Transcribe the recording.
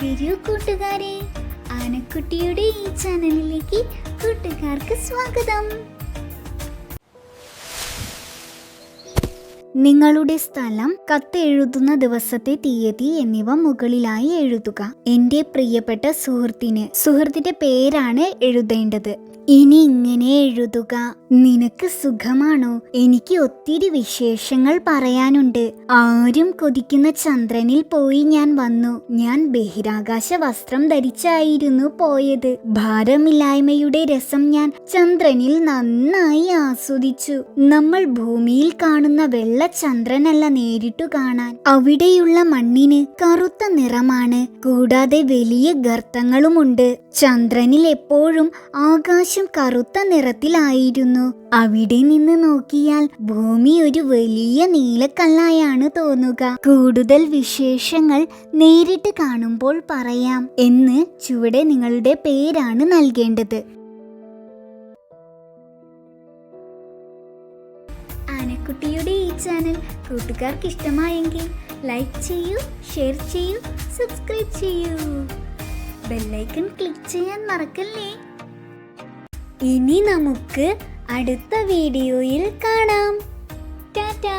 വരൂ കൂട്ടുകാരെ, ആനക്കുട്ടിയുടെ ഈ ചാനലിലേക്ക് കൂട്ടുകാർക്ക് സ്വാഗതം. നിങ്ങളുടെ സ്ഥലം, കത്തെഴുതുന്ന ദിവസത്തെ തീയതി എന്നിവ മുകളിലായി എഴുതുക. എൻ്റെ പ്രിയപ്പെട്ട സുഹൃത്തിന്റെ പേരാണ് എഴുതേണ്ടത്. ഇനി ഇങ്ങനെ എഴുതുക: നിനക്ക് സുഖമാണോ? എനിക്ക് ഒത്തിരി വിശേഷങ്ങൾ പറയാനുണ്ട്. ആരും കൊതിക്കുന്ന ചന്ദ്രനിൽ പോയി ഞാൻ വന്നു. ഞാൻ ബഹിരാകാശ വസ്ത്രം ധരിച്ചായിരുന്നു പോയത്. ഭാരമില്ലായ്മയുടെ രസം ഞാൻ ചന്ദ്രനിൽ നന്നായി ആസ്വദിച്ചു. നമ്മൾ ഭൂമിയിൽ കാണുന്ന വെള്ള ചന്ദ്രനല്ല നേരിട്ടു കാണാൻ. അവിടെയുള്ള മണ്ണിന് കറുത്ത നിറമാണ്. കൂടാതെ വലിയ ഗർത്തങ്ങളുമുണ്ട്. ചന്ദ്രനിൽ എപ്പോഴും ആകാശം കറുത്ത നിറത്തിലായിരുന്നു. അവിടെ നിന്ന് നോക്കിയാൽ ഭൂമി ഒരു വലിയ നീലക്കല്ലായാണ് തോന്നുക. കൂടുതൽ വിശേഷങ്ങൾ നേരിട്ട് കാണുമ്പോൾ പറയാം എന്ന് ചുവടെ നിങ്ങളുടെ പേരാണ് നൽകേണ്ടത്. ആനക്കുട്ടിയുടെ ഈ ചാനൽ കൂട്ടുകാർക്ക് ഇഷ്ടമായെങ്കിൽ ലൈക്ക് ചെയ്യൂ, ഷെയർ ചെയ്യൂ, സബ്സ്ക്രൈബ് ചെയ്യൂ. ബെല്ലൈക്കൺ ക്ലിക്ക് ചെയ്യാൻ മറക്കല്ലേ. ഇനി നമുക്ക് അടുത്ത വീഡിയോയിൽ കാണാം. ടാറ്റാ.